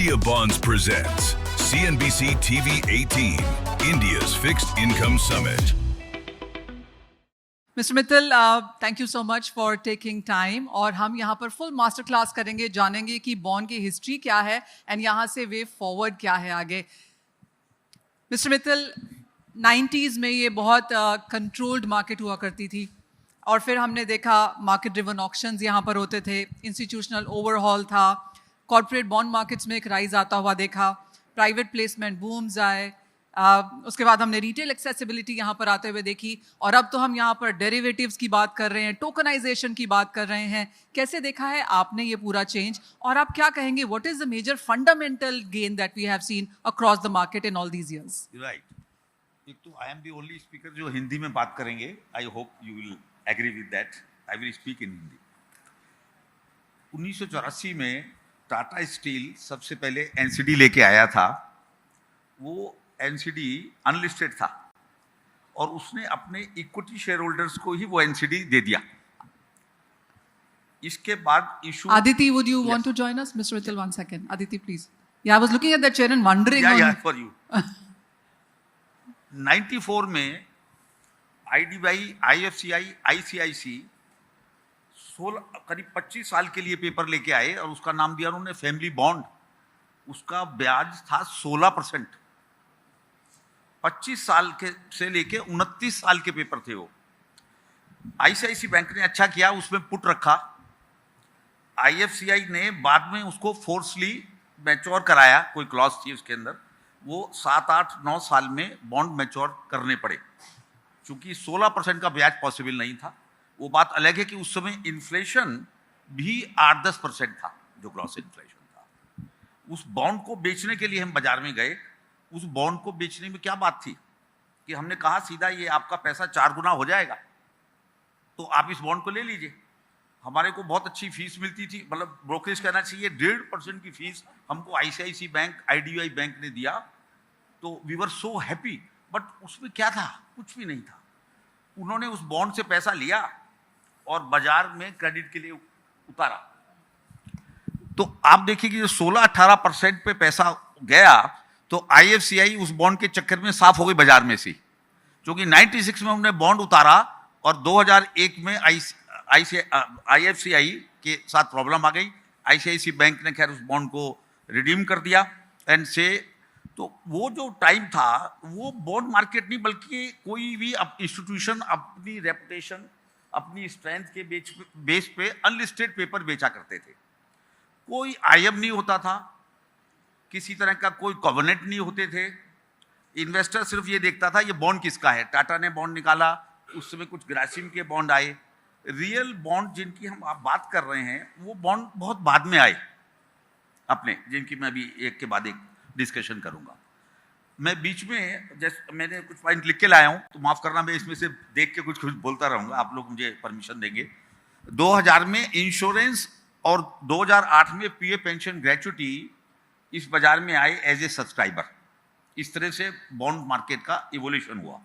India Bonds presents CNBC TV 18, India's Fixed Income Summit. Mr. Mittal, thank you so much for taking time. और हम यहाँ पर full master class करेंगे, जानेंगे कि बॉन्ड की हिस्ट्री क्या है and यहाँ से वे फॉरवर्ड क्या है आगे. Mr. Mittal, 90s में ये बहुत कंट्रोल्ड मार्केट हुआ करती थी और फिर हमने देखा मार्केट ड्रिवन ऑक्शंस यहाँ पर होते थे, इंस्टीट्यूशनल ओवरहॉल था, कॉर्पोरेट बॉन्ड मार्केट्स में एक राइज आता हुआ देखा, प्राइवेट प्लेसमेंट बूम्स आए, उसके बाद हमने रिटेल एक्सेसिबिलिटी यहाँ पर आते हुए देखी और अब तो हम यहाँ पर डेरिवेटिव्स की बात कर रहे हैं, टोकनाइजेशन की बात कर रहे हैं. कैसे देखा है आपने ये पूरा चेंज और आप क्या कहेंगे, what is the major fundamental gain that we have seen across the market in all these years? Right. एक तो I am the only speaker जो हिंदी में बात करेंगे. I hope you will agree with that. I will speak in Hindi. 1984 में Tata steel सबसे पहले NCD लेके आया था. वो एनसीडी अनलिस्टेड था और उसने अपने इक्विटी शेयर होल्डर्स को ही वो एनसीडी दे दिया. इसके बाद issue. Aditi, would you want to join us? Mr. Mittal, 1 second. Aditi, please. Yeah, I was looking at that chair and wondering. Yeah, for you. 94 में आईडीबीआई, आईएफसीआई, आईसीआईसी 16 करीब 25 साल के लिए पेपर लेके आए और उसका नाम दिया उन्होंने फैमिली बॉन्ड. उसका ब्याज था 16%. 25 साल के से लेके 29 साल के पेपर थे वो. आईसीआईसी बैंक ने अच्छा किया, उसमें पुट रखा. आईएफसीआई ने बाद में उसको फोर्सली मैच्योर कराया, कोई क्लॉज थी उसके अंदर. वो 7, 8, 9 साल में बॉन्ड मैच्योर करने पड़े क्योंकि 16% का ब्याज पॉसिबल नहीं था. वो बात अलग है कि उस समय इन्फ्लेशन भी 8-10% था, जो ग्रॉस इन्फ्लेशन था. उस बॉन्ड को बेचने के लिए हम बाजार में गए. उस बॉन्ड को बेचने में क्या बात थी कि हमने कहा सीधा ये आपका पैसा 4 गुना हो जाएगा तो आप इस बॉन्ड को ले लीजिए. हमारे को बहुत अच्छी फीस मिलती थी, मतलब ब्रोकरेज कहना चाहिए 1.5% की फीस हमको आईसीआईसी बैंक, आईडीबीआई बैंक ने दिया. तो we were so happy. But उसमें क्या था? कुछ भी नहीं था. उन्होंने उस बॉन्ड से पैसा लिया और बाजार में क्रेडिट के लिए उतारा. तो आप देखिए कि जो 16-18% पे पैसा गया तो आईएफसीआई उस बॉन्ड के चक्कर में साफ हो गई बाजार में से, क्योंकि 96 में उन्होंने बॉन्ड उतारा और 2001 में आईएफसीआई के साथ प्रॉब्लम आ गई. आईसीआईसी बैंक ने खैर उस बॉन्ड को रिडीम कर दिया एंड से. तो वो जो टाइम था वो बॉन्ड मार्केट नहीं बल्कि कोई भी इंस्टीट्यूशन अपनी रेपुटेशन, अपनी स्ट्रेंथ के बेस पे अनलिस्टेड पेपर बेचा करते थे. कोई आईएम नहीं होता था, किसी तरह का कोई कॉवेनेंट नहीं होते थे. इन्वेस्टर सिर्फ ये देखता था ये बॉन्ड किसका है. टाटा ने बॉन्ड निकाला, उस समय कुछ ग्रासिम के बॉन्ड आए. रियल बॉन्ड जिनकी हम आप बात कर रहे हैं वो बॉन्ड बहुत बाद में आए अपने, जिनकी मैं अभी एक के बाद एक डिस्कशन करूंगा. मैं बीच में जैसे मैंने कुछ पॉइंट लिख के लाया हूं तो माफ करना, मैं इसमें से देख के कुछ बोलता रहूंगा, आप लोग मुझे परमिशन देंगे. 2000 में इंश्योरेंस और 2008 में पीए पेंशन ग्रेच्युटी इस बाजार में आए एज ए सब्सक्राइबर. इस तरह से बॉन्ड मार्केट का इवोल्यूशन हुआ.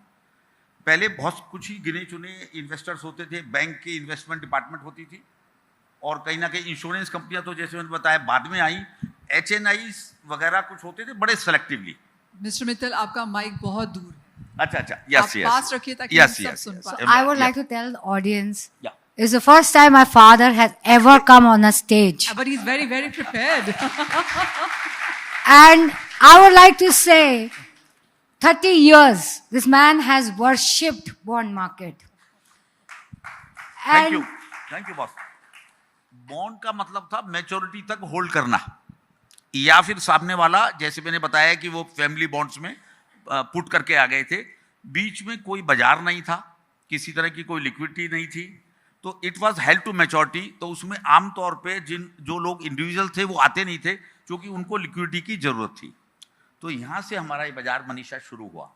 पहले बहुत कुछ ही गिने चुने इन्वेस्टर्स होते थे, बैंक की इन्वेस्टमेंट डिपार्टमेंट होती थी और कहीं ना कहीं इंश्योरेंस कंपनियां तो जैसे मैंने बताया बाद में आई. एचएनआई वगैरह कुछ होते थे बड़े सेलेक्टिवली. मिस्टर मित्तल, आपका माइक बहुत दूर है. अच्छा, यस, आप पास रखिए ताकि yes, सब yes, सुन yes. पाए. I would like to tell the audience, Yeah. it's the first time my father has ever come on a stage. But he's very, very prepared. And I would like to say, 30 years, this man has worshipped bond market. Thank you boss. Bond का मतलब था maturity तक hold करना, या फिर सामने वाला जैसे मैंने बताया कि वो फैमिली बॉन्ड्स में पुट करके आ गए थे. बीच में कोई बाजार नहीं था, किसी तरह की कोई लिक्विडिटी नहीं थी, तो it was held to maturity. तो उसमें आमतौर पे जो लोग इंडिविजुअल थे वो आते नहीं थे क्योंकि उनको लिक्विडिटी की जरूरत थी. तो यहाँ से हमारा ये बाजार मनीषा शुरू हुआ.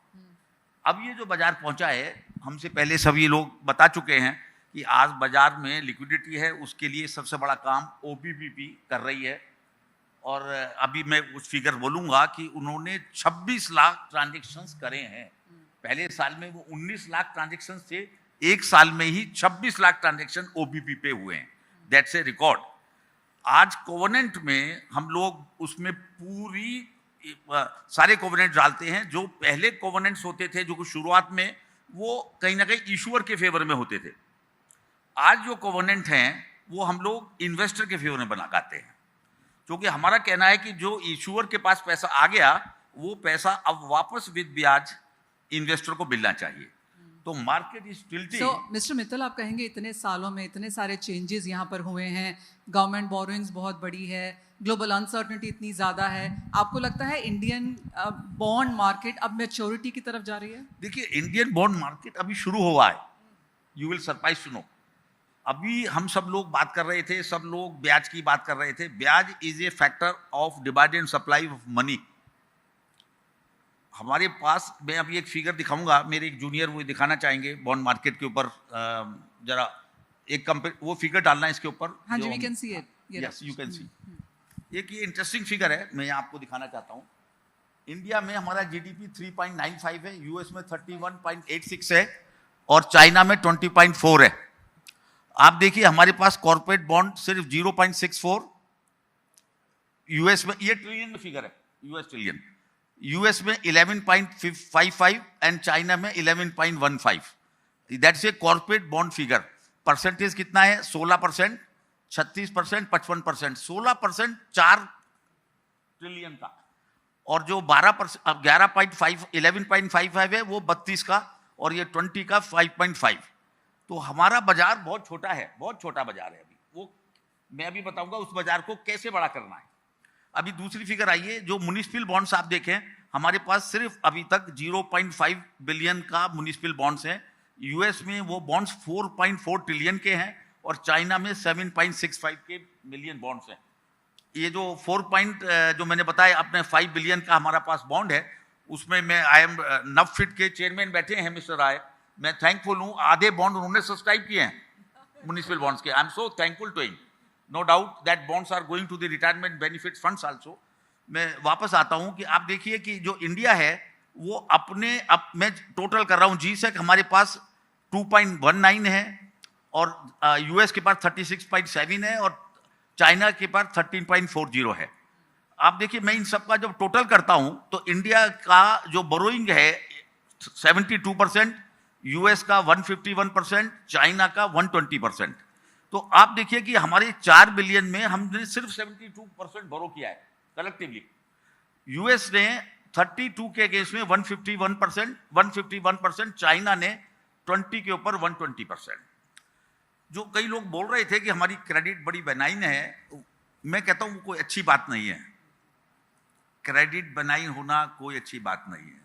अब ये जो बाजार पहुंचा है, हमसे पहले सभी लोग बता चुके हैं कि आज बाजार में लिक्विडिटी है, उसके लिए सबसे बड़ा काम ओबीबीपी कर रही है. और अभी मैं उस फिगर बोलूँगा कि उन्होंने 26 लाख ट्रांजेक्शन्स करे हैं. पहले साल में वो 19 लाख ट्रांजेक्शन्स थे, एक साल में ही 26 लाख ट्रांजेक्शन ओबीपी पे हुए हैं. That's a record. आज कोवेनेंट में हम लोग उसमें पूरी सारे कोवेनेंट डालते हैं। जो पहले कोवेनेंट्स होते थे जो शुरुआत में, वो कहीं ना कहीं इशूअर के फेवर में होते थे। आज जो कोवेनेंट हैं वो हम लोग इन्वेस्टर के फेवर में बनाते हैं, क्योंकि हमारा कहना है कि जो इशूअर के पास पैसा आ गया वो पैसा अब वापस विद ब्याज इन्वेस्टर को मिलना चाहिए। तो market is tilting. So mister Mittal, आप कहेंगे इतने सालों में इतने सारे चेंजेस यहाँ पर हुए हैं, गवर्नमेंट बोरोइंग्स बहुत बड़ी है, ग्लोबल अनसर्टनिटी इतनी ज़्यादा है, आपको लगता है इंडियन बॉन्ड मार्केट अब मैच्योरिटी की तरफ जा रही है? देखिए, इंडियन बॉन्ड मार्केट अभी शुरू हुआ है। You will surprise to know. अभी हम सब लोग बात कर रहे थे, सब लोग ब्याज की बात कर रहे थे। ब्याज is a factor of demand and supply of money. हमारे पास, मैं अभी एक फिगर दिखाऊंगा, मेरे एक जूनियर वो दिखाना चाहेंगे बॉन्ड मार्केट के ऊपर। जरा एक वो फिगर डालना है इसके ऊपर। हाँ जी, we can see it. Yes, you can see. एक ये इंटरेस्टिंग फिगर है, मैं आपको दिखाना चाहता हूँ। इंडिया में हमारा जीडीपी 3.95 है, यूएस में 31.86 है और चाइना में 20.4 है। आप देखिए हमारे पास कॉर्पोरेट बॉन्ड सिर्फ 0.64, यूएस में, ये ट्रिलियन में फिगर है, यूएस ट्रिलियन, यूएस में 11.55 एंड चाइना में 11.15। That's a corporate bond figure. Percentage कितना है? 16%, 36%, 55%। 16% 4 ट्रिलियन का, और जो 12%, 11.55 है वो 32 का, और ये 20 का 5.5। तो हमारा बाजार बहुत छोटा है, बहुत छोटा बाजार है अभी। वो मैं अभी बताऊंगा उस बाजार को कैसे बड़ा करना है। अभी दूसरी फिगर आई है, जो म्युनिसिपल बॉन्ड्स आप देखें, हमारे पास सिर्फ अभी तक 0.5 बिलियन का म्युनिसिपल बॉन्ड्स हैं। यूएस में वो बॉन्ड्स 4.4 ट्रिलियन के हैं और चाइना में 7.65 के मिलियन बॉन्ड्स हैं। ये जो 4 जो मैंने बताया अपने 5 बिलियन का हमारा पास बॉन्ड है, उसमें मैं नफिट के चेयरमैन बैठे हैं मिस्टर राय। मैं थैंकफुल हूँ, आधे बॉन्ड उन्होंने सब्सक्राइब किए हैं म्युनिसिपल बॉन्ड्स के। I am so thankful to him. No doubt that bonds are going to the retirement benefit funds also. मैं वापस आता हूँ कि आप देखिए कि जो इंडिया है वो अपने, अब मैं टोटल कर रहा हूँ, जीसेक हमारे पास 2.19 है और यूएस के पास 36.7 है और चाइना के पास 13.40 है। आप देखिए, मैं इन सब का जब टोटल करता हूं तो इंडिया का जो बोरोइंग है 72%, यूएस का 151%, चाइना का 120%। तो आप देखिए कि हमारे 4 बिलियन में हमने सिर्फ 72% बोरो किया है कलेक्टिवली। यूएस ने 32 के अगेंस्ट में 151%, चाइना ने 20 के ऊपर 120%। जो कई लोग बोल रहे थे कि हमारी क्रेडिट बड़ी बेनाइन है, मैं कहता हूं वो कोई अच्छी बात नहीं है। क्रेडिट बेनाइन होना कोई अच्छी बात नहीं है।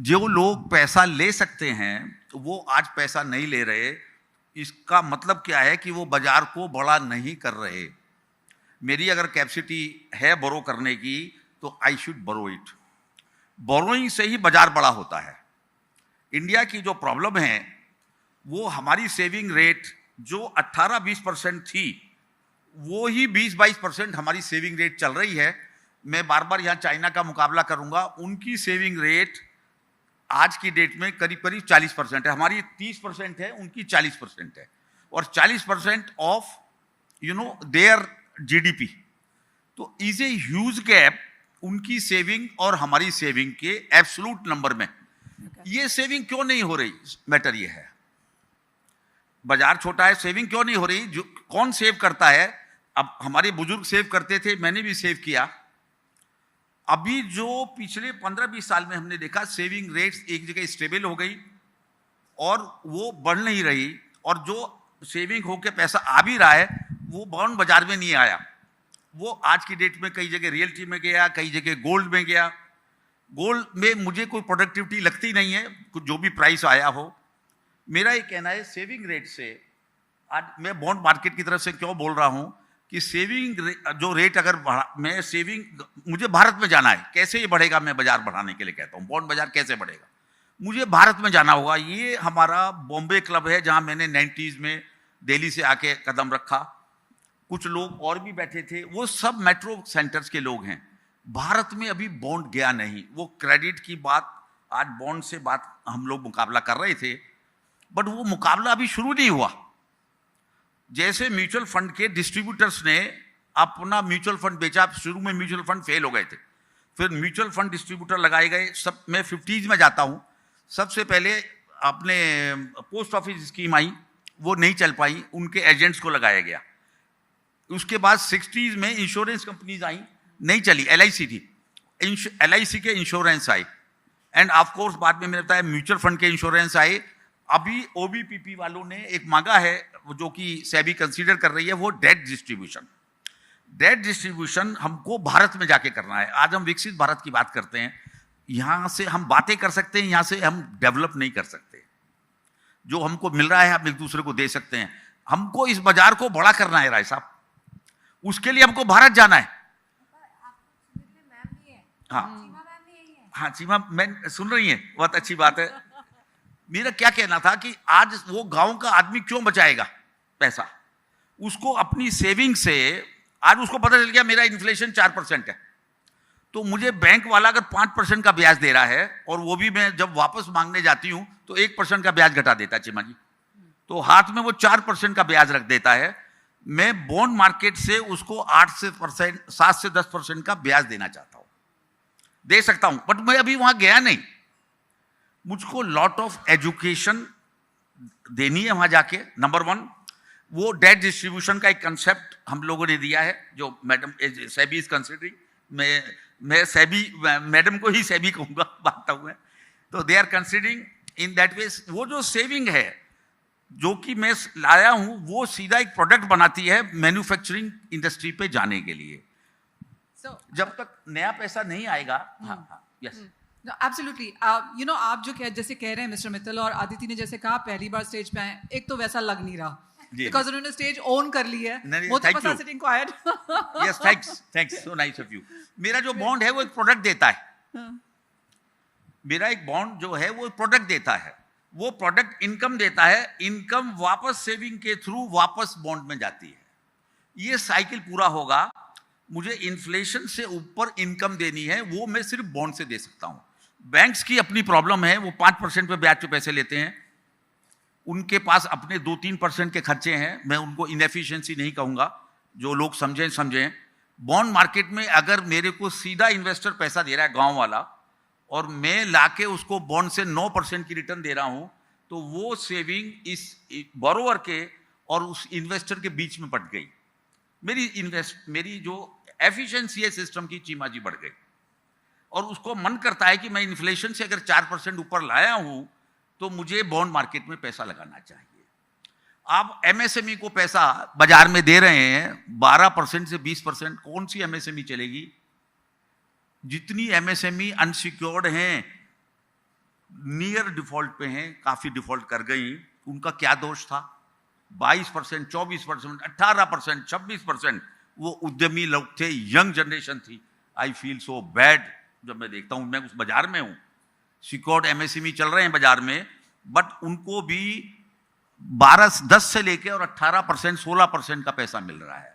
जो लोग पैसा ले सकते हैं वो आज पैसा नहीं ले रहे, इसका मतलब क्या है कि वो बाजार को बड़ा नहीं कर रहे। मेरी अगर कैपेसिटी है बोरो करने की तो I should borrow it. Borrowing से ही बाजार बड़ा होता है। इंडिया की जो प्रॉब्लम है वो हमारी सेविंग रेट जो 18-20% थी, वो ही 20-22% हमारी सेविंग रेट चल रही है। मैं बार बार यहाँ चाइना का मुकाबला करूंगा, उनकी सेविंग रेट आज की डेट में करीब करीब 40% है, हमारी 30% है, उनकी 40% है, और 40% ऑफ देयर जीडीपी। तो इज ए ह्यूज गैप उनकी सेविंग और हमारी सेविंग के एब्सोल्यूट नंबर में। ये सेविंग क्यों नहीं हो रही? मैटर ये है, बाजार छोटा है, सेविंग क्यों नहीं हो रही? जो कौन सेव करता है? अब हमारे बुजुर्ग सेव करते थे, मैंने भी सेव किया। अभी जो पिछले 15-20 साल में हमने देखा, सेविंग रेट्स एक जगह स्टेबल हो गई और वो बढ़ नहीं रही, और जो सेविंग होकर पैसा आ भी रहा है वो बॉन्ड बाजार में नहीं आया। वो आज की डेट में कई जगह रियल्टी में गया, कई जगह गोल्ड में गया। गोल्ड में मुझे कोई प्रोडक्टिविटी लगती नहीं है, जो भी प्राइस आया हो। मेरा ये कहना है सेविंग रेट से, आज मैं बॉन्ड मार्केट की तरफ से क्यों बोल रहा हूं कि सेविंग जो रेट अगर मैं सेविंग, मुझे भारत में जाना है, कैसे ये बढ़ेगा? मैं बाजार बढ़ाने के लिए कहता हूं, बॉन्ड बाजार कैसे बढ़ेगा? मुझे भारत में जाना होगा। ये हमारा बॉम्बे क्लब है जहां मैंने 90s में दिल्ली से आके कदम रखा। कुछ लोग और भी बैठे थे, वो सब मेट्रो सेंटर्स के लोग हैं। भारत में अभी बॉन्ड गया नहीं। वो क्रेडिट की बात, आज बॉन्ड से बात हम लोग मुकाबला कर रहे थे, बट वो मुकाबला अभी शुरू नहीं हुआ। जैसे म्यूचुअल फंड के डिस्ट्रीब्यूटर्स ने अपना म्यूचुअल फंड बेचा, शुरू में म्यूचुअल फंड फेल हो गए थे, फिर म्यूचुअल फंड डिस्ट्रीब्यूटर लगाए गए। सब मैं 50s में जाता हूँ। सबसे पहले अपने पोस्ट ऑफिस स्कीम आई, वो नहीं चल पाई, उनके एजेंट्स को लगाया गया। उसके बाद 60s में इंश्योरेंस कंपनीज आई, नहीं चली, LIC थी, LIC के इंश्योरेंस आए, एंड ऑफ कोर्स बाद में मैंने बताया म्यूचुअल फंड के इंश्योरेंस आए। अभी OBPP वालों ने एक मांगा है जो कि सेबी कंसीडर कर रही है, वो डेट डिस्ट्रीब्यूशन। डेट डिस्ट्रीब्यूशन हमको भारत में जाके करना है। आज हम विकसित भारत की बात करते हैं, यहां से हम बातें कर सकते हैं, यहां से हम डेवलप नहीं कर सकते। जो हमको मिल रहा है हम एक दूसरे को दे सकते हैं। हमको इस बाजार को बड़ा करना है राय साहब, उसके लिए हमको भारत जाना है। हाँ चीमा मैम सुन रही है, बहुत अच्छी बात है। मेरा क्या कहना था कि आज वो गांव का आदमी क्यों बचाएगा पैसा, उसको अपनी सेविंग से, आज उसको पता चल गया मेरा इन्फ्लेशन 4% है, तो मुझे बैंक वाला अगर 5% का ब्याज दे रहा है और वो भी मैं जब वापस मांगने जाती हूं तो 1% का ब्याज घटा देता है चिमा जी, तो हाथ में वो 4% का ब्याज रख देता है। मैं बॉन्ड मार्केट से उसको 7 से 10% का ब्याज देना चाहता हूं, दे सकता हूं, बट मैं अभी वहां गया नहीं। मुझको लॉट ऑफ एजुकेशन देनी है वहां जाके। नंबर 1 वो डेट डिस्ट्रीब्यूशन का एक कंसेप्ट हम लोगों ने दिया है, जो मैडम सेबी इज कंसिडरिंग। मैं सेबी मैडम को ही सेबी कहूंगा, बात हुआ है, तो they are considering in that way. वो जो सेविंग है जो कि मैं लाया हूं, वो सीधा एक प्रोडक्ट बनाती है मैन्युफैक्चरिंग इंडस्ट्री पे जाने के लिए। जब तक नया पैसा नहीं आएगा। Yes absolutely. यू नो, आप जो जैसे कह रहे हैं मिस्टर मित्तल और आदिति ने जैसे कहा पहली बार स्टेज पे आए, एक तो वैसा लग नहीं रहा बिकॉज उन्होंने स्टेज ओन कर ली है। Yes thanks so nice of you. मेरा जो बॉन्ड है वो एक प्रोडक्ट देता है। मेरा एक बॉन्ड जो है वो प्रोडक्ट देता है, वो प्रोडक्ट इनकम देता है, इनकम वापस सेविंग के थ्रू वापस बॉन्ड में जाती है। ये साइकिल पूरा होगा। मुझे इन्फ्लेशन से ऊपर इनकम देनी है, वो मैं सिर्फ बॉन्ड से दे सकता हूं। बैंक्स की अपनी प्रॉब्लम है, वो 5% पे ब्याज पे पैसे लेते हैं, उनके पास अपने 2-3% के खर्चे हैं। मैं उनको इनएफिशिएंसी नहीं कहूंगा, जो लोग समझें। बॉन्ड मार्केट में अगर मेरे को सीधा इन्वेस्टर पैसा दे रहा है गांव वाला, और मैं लाके उसको बॉन्ड से 9% की रिटर्न दे रहा हूं, तो वो सेविंग इस बोरोवर के और उस इन्वेस्टर के बीच में पट गई। मेरी जो एफिशिएंसी है सिस्टम की, चीमा जी, बढ़ गई। और उसको मन करता है कि मैं इन्फ्लेशन से अगर 4% ऊपर लाया हूं तो मुझे बॉन्ड मार्केट में पैसा लगाना चाहिए। आप MSME को पैसा बाजार में दे रहे हैं 12% से 20%, कौन सी MSME चलेगी? जितनी MSME अनसिक्योर्ड हैं, नियर डिफॉल्ट पे हैं, काफी डिफॉल्ट कर गई, उनका क्या दोष था? 22%, 24%, 18%, 26% वो उद्यमी लोग थे, यंग जनरेशन थी। आई फील सो बैड जब मैं देखता हूं, मैं उस बाजार में हूं, सिक्योर्ड MSME चल रहे हैं बाजार में, बट उनको भी 10 से लेके और 18%, 16% का पैसा मिल रहा है।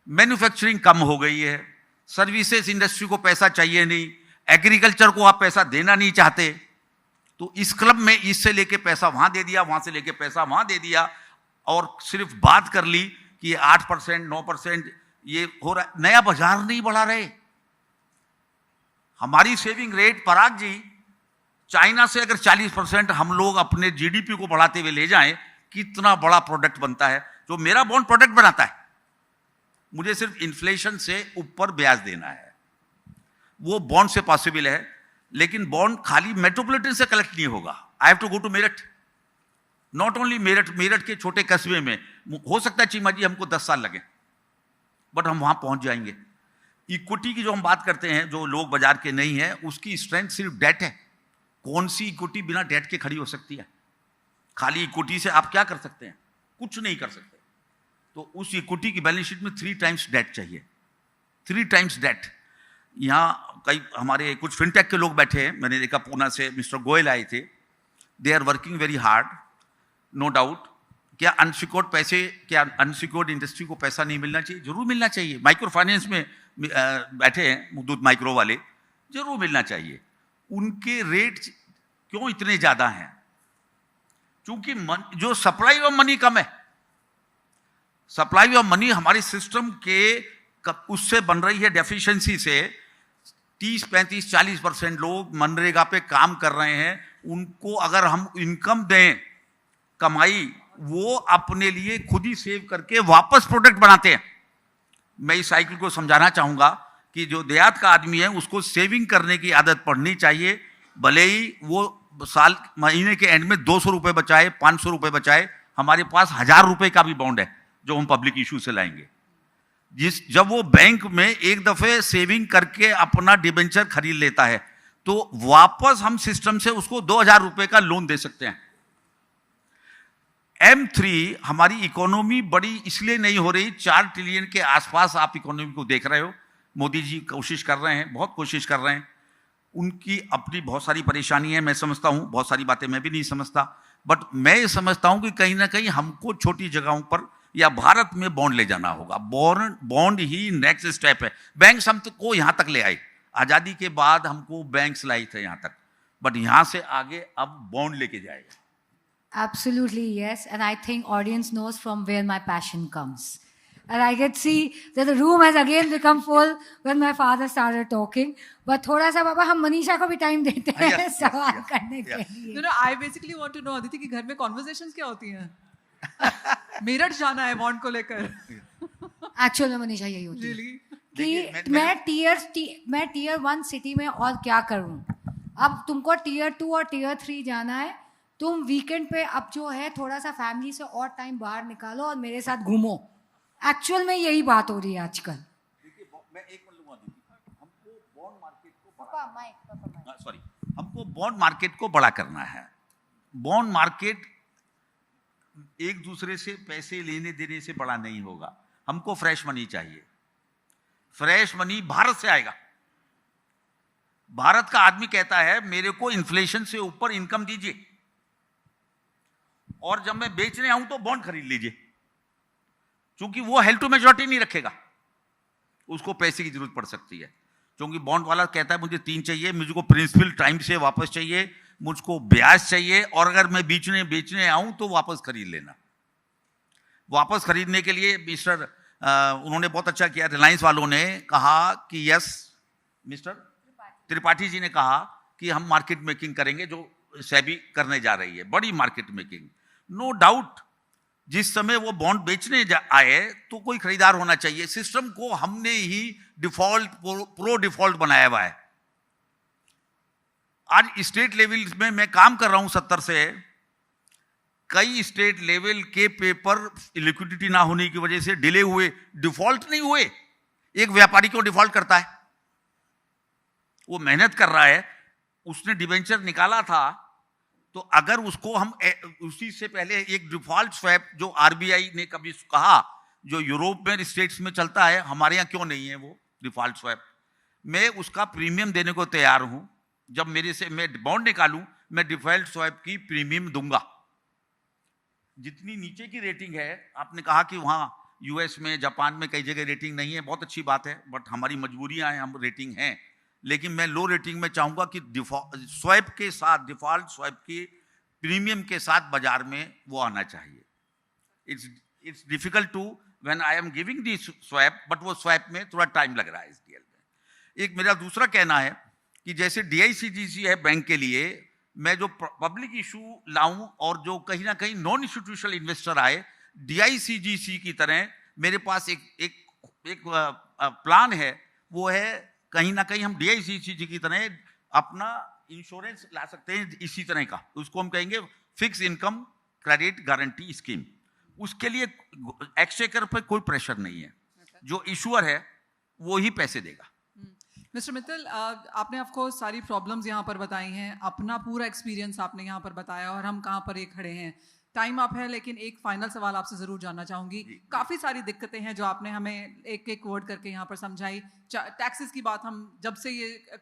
मैन्युफैक्चरिंग कम हो गई है, सर्विसेज इंडस्ट्री को पैसा चाहिए नहीं, एग्रीकल्चर को आप पैसा देना नहीं चाहते, तो इस क्लब में इससे लेके पैसा वहां दे दिया, वहां से लेके पैसा वहां दे दिया, और सिर्फ बात कर ली कि 8%, 9% ये हो रहा है। नया बाजार नहीं बढ़ा रहे। हमारी सेविंग रेट, पराग जी, चाइना से अगर 40% हम लोग अपने GDP को बढ़ाते हुए ले जाएं, कितना बड़ा प्रोडक्ट बनता है, जो मेरा बॉन्ड प्रोडक्ट बनाता है। मुझे सिर्फ इन्फ्लेशन से ऊपर ब्याज देना है, वो बॉन्ड से पॉसिबल है। लेकिन बॉन्ड खाली मेट्रोपॉलिटन से कलेक्ट नहीं होगा। I have to go to Meerut, not only Meerut के छोटे कस्बे में। हो सकता है चीमा जी हमको 10 साल लगे, बट हम वहां पहुंच जाएंगे। इक्विटी की जो हम बात करते हैं, जो लोग बाजार के नहीं है, उसकी स्ट्रेंथ सिर्फ डेट है। कौन सी इक्विटी बिना डेट के खड़ी हो सकती है? खाली इक्विटी से आप क्या कर सकते हैं? कुछ नहीं कर सकते। तो उस इक्विटी की बैलेंस शीट में 3 टाइम्स डेट चाहिए, 3 टाइम्स डेट। यहाँ कई हमारे कुछ फिनटेक के लोग बैठे हैं, मैंने देखा पूना से मिस्टर गोयल आए थे। They are working very hard, no doubt. क्या अनसिक्योर्ड इंडस्ट्री को पैसा नहीं मिलना चाहिए? जरूर मिलना चाहिए। माइक्रो फाइनेंस में बैठे हैं मुद्दूत माइक्रो वाले, जरूर मिलना चाहिए। उनके रेट क्यों इतने ज्यादा हैं? क्योंकि जो सप्लाई ऑफ मनी कम है। सप्लाई ऑफ मनी हमारे सिस्टम के उससे बन रही है, डेफिशिएंसी से। 30, 35, 40% लोग मनरेगा पे काम कर रहे हैं, उनको अगर हम इनकम दें, कमाई, वो अपने लिए खुद ही सेव करके वापस प्रोडक्ट बनाते हैं। मैं इस साइकिल को समझाना चाहूंगा कि जो देहात का आदमी है उसको सेविंग करने की आदत पड़नी चाहिए, भले ही वो साल महीने के एंड में 200 रुपए बचाए, 500 रुपए बचाए। हमारे पास 1000 रुपए का भी बॉन्ड है जो हम पब्लिक इशू से लाएंगे। जब वो बैंक में एक दफे सेविंग करके अपना डिबेंचर खरीद लेता है तो वापस हम सिस्टम से उसको 2000 रुपए का लोन दे सकते हैं। M3 हमारी इकोनॉमी बड़ी इसलिए नहीं हो रही, 4 ट्रिलियन के आसपास आप इकोनॉमी को देख रहे हो। मोदी जी कोशिश कर रहे हैं, बहुत कोशिश कर रहे हैं। उनकी अपनी बहुत सारी परेशानी है, मैं समझता हूं, बहुत सारी बातें मैं भी नहीं समझता, बट मैं ये समझता हूं कि कहीं ना कहीं हमको छोटी जगहों पर या भारत में बॉन्ड ले जाना होगा। बॉन्ड ही नेक्स्ट स्टेप है। बैंक्स हम को यहां तक ले आए, आजादी के बाद हमको बैंक्स लाई थे यहां तक, बट यहां से आगे अब बॉन्ड लेके जाएगा। Absolutely, yes. And I think audience knows from where my passion comes. And I could see that the room has again become full when my father started talking. But थोड़ा सा बाबा हम मनीषा को भी टाइम देते हैं सवाल करने के लिए। No, I basically want to know, Aditi की घर में conversations क्या होती हैं? मेरठ जाना है बॉन्ड को लेकर। Actually में मनीषा यही होती है Really? कि मैं टीयर 1 सिटी में और क्या करूं। अब तुमको टीयर 2 और टीयर 3 जाना है, तुम वीकेंड पे अब जो है थोड़ा सा फैमिली से और टाइम बाहर निकालो और मेरे साथ घूमो। एक्चुअल में यही बात हो रही है आजकल। देखिए, मैं एक मिनट लूंगा दीदी, हमको बॉन्ड मार्केट को सॉरी, हमको बॉन्ड मार्केट को बड़ा करना है। बॉन्ड मार्केट एक दूसरे से पैसे लेने देने से बड़ा नहीं होगा। हमको फ्रेश मनी चाहिए। फ्रेश मनी भारत से आएगा। भारत का आदमी कहता है मेरे को इन्फ्लेशन से ऊपर इनकम दीजिए, और जब मैं बेचने आऊं तो बॉन्ड खरीद लीजिए, क्योंकि वो हेल्ड टू मेजॉरिटी नहीं रखेगा, उसको पैसे की जरूरत पड़ सकती है। क्योंकि बॉन्ड वाला कहता है मुझे 3 चाहिए, मुझको प्रिंसिपल टाइम से वापस चाहिए, मुझको ब्याज चाहिए, और अगर मैं बेचने आऊं तो वापस खरीद लेना। वापस खरीदने के लिए मिस्टर उन्होंने बहुत अच्छा किया, रिलायंस वालों ने कहा कि यस, मिस्टर त्रिपाठी जी ने कहा कि हम मार्केट मेकिंग करेंगे, जो सेबी करने जा रही है, बड़ी मार्केट मेकिंग। नो डाउट जिस समय वो बॉन्ड बेचने आए तो कोई खरीदार होना चाहिए। सिस्टम को हमने ही डिफॉल्ट प्रो डिफॉल्ट बनाया हुआ है। आज स्टेट लेवल में मैं काम कर रहा हूं 70 से, कई स्टेट लेवल के पेपर लिक्विडिटी ना होने की वजह से डिले हुए, डिफॉल्ट नहीं हुए। एक व्यापारी को डिफॉल्ट करता है, वो मेहनत कर रहा है, उसने डिबेंचर निकाला था, तो अगर उसको हम उसी से पहले एक डिफॉल्ट स्वैप जो आरबीआई ने कभी कहा, जो यूरोप में स्टेट्स में चलता है, हमारे यहाँ क्यों नहीं है वो डिफॉल्ट स्वैप, मैं उसका प्रीमियम देने को तैयार हूं। जब मेरे से मैं बॉन्ड निकालूं, मैं डिफॉल्ट स्वैप की प्रीमियम दूंगा। जितनी नीचे की रेटिंग है, आपने कहा कि वहां यूएस में, जापान में कई जगह रेटिंग नहीं है, बहुत अच्छी बात है, बट हमारी मजबूरियां हैं, हम रेटिंग हैं। लेकिन मैं लो रेटिंग में चाहूंगा कि स्वैप के साथ, डिफॉल्ट स्वैप के प्रीमियम के साथ बाजार में वो आना चाहिए। It's difficult to when I am giving the swap, but वो स्वैप में थोड़ा टाइम लग रहा है इस डील में। एक मेरा दूसरा कहना है कि जैसे DICGC है बैंक के लिए, मैं जो पब्लिक इशू लाऊं और जो कहीं ना कहीं नॉन इंस्टीट्यूशनल इन्वेस्टर आए, DICGC की तरह मेरे पास एक प्लान है। वो है कहीं ना कहीं हम DICGC की तरह अपना इंश्योरेंस ला सकते हैं इसी तरह का, उसको हम कहेंगे fix income credit guarantee scheme. उसके लिए एक्सचेकर पर कोई प्रेशर नहीं है, जो इशूअर है वो ही पैसे देगा। मिस्टर मित्तल, आपने ऑफ कोर्स सारी प्रॉब्लम्स यहाँ पर बताई हैं, अपना पूरा एक्सपीरियंस आपने यहाँ पर बताया, और हम कहाँ पर ये खड़े हैं। टाइम अप है, लेकिन एक फाइनल सवाल आपसे जरूर जानना चाहूंगी। काफी सारी दिक्कतें हैं जो आपने हमें एक एक वर्ड करके यहाँ पर समझाई। टैक्सेस की बात हम जब से ये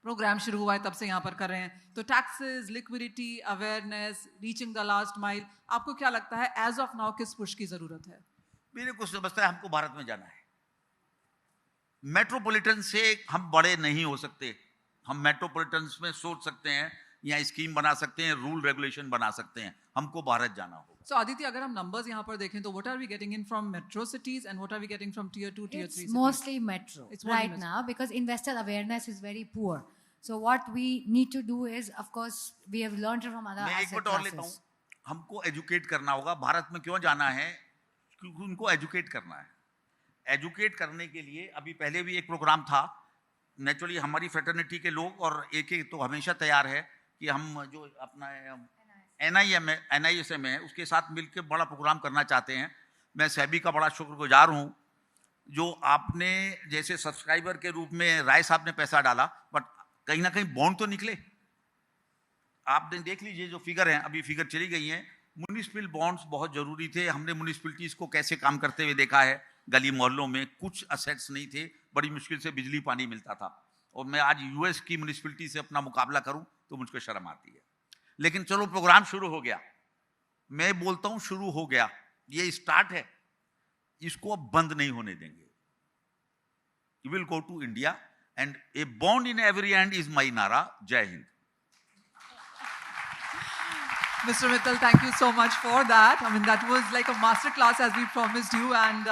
प्रोग्राम शुरू हुआ है तब से यहाँ पर कर रहे हैं, तो taxes, liquidity, awareness, reaching the last mile, आपको क्या लगता है एज ऑफ नाउ किस पुश की जरूरत है? मेरे को समझता है हमको भारत में जाना है। मेट्रोपॉलिटन से हम बड़े नहीं हो सकते। हम मेट्रोपॉलिटन में सोच सकते हैं, या स्कीम बना सकते हैं, रूल रेगुलेशन बना सकते हैं, हमको भारत जाना होगा। So Aditi, अगर हम numbers यहाँ पर देखें तो what are we getting in from metro cities and what are we getting from tier 2, tier 3 It's cities? mostly metro It's mostly right metro. now because investor awareness is very poor. So what we need to do is, of course, we have learned it from other मैं एक asset minute और लेता हूँ, classes. हमको educate करना होगा। भारत में क्यों जाना है? क्योंकि उनको एजुकेट करना है। एजुकेट करने के लिए अभी पहले भी एक प्रोग्राम था, नेचुरली हमारी फ्रेटर्निटी के लोग और एक तो हमेशा तैयार है कि हम जो अपना NISM है उसके साथ मिलकर बड़ा प्रोग्राम करना चाहते हैं। मैं सेबी का बड़ा शुक्रगुजार हूँ, जो आपने जैसे सब्सक्राइबर के रूप में राय साहब ने पैसा डाला, बट कहीं ना कहीं बॉन्ड तो निकले। आपने देख लीजिए जो फिगर है, अभी फिगर चली गई है, म्युनिसिपल बॉन्ड्स बहुत जरूरी थे। हमने म्युनिसिपलिटीज को कैसे काम करते हुए देखा है, गली मोहल्लों में कुछ असेट्स नहीं थे, बड़ी मुश्किल से बिजली पानी मिलता था। और मैं आज US की म्युनिसिपलिटी से अपना मुकाबला करूं तो मुझको शर्म आती है। लेकिन चलो प्रोग्राम शुरू हो गया, मैं बोलता हूं शुरू हो गया, ये स्टार्ट है, इसको अब बंद नहीं होने देंगे। You will go to India and a bond in every hand is my नारा। जय Hind. Mr. Mittal, thank you so much for that. I mean, that was like a master class as we promised you and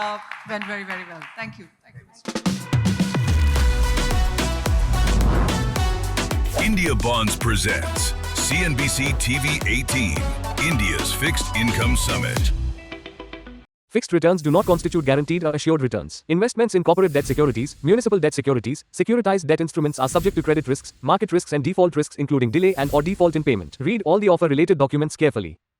went very, very well. Thank you. Thank you, Mr. India Bonds presents CNBC TV 18, India's Fixed Income Summit. Fixed returns do not constitute guaranteed or assured returns. Investments in corporate debt securities, municipal debt securities, securitized debt instruments are subject to credit risks, market risks and default risks including delay and or default in payment. Read all the offer related documents carefully.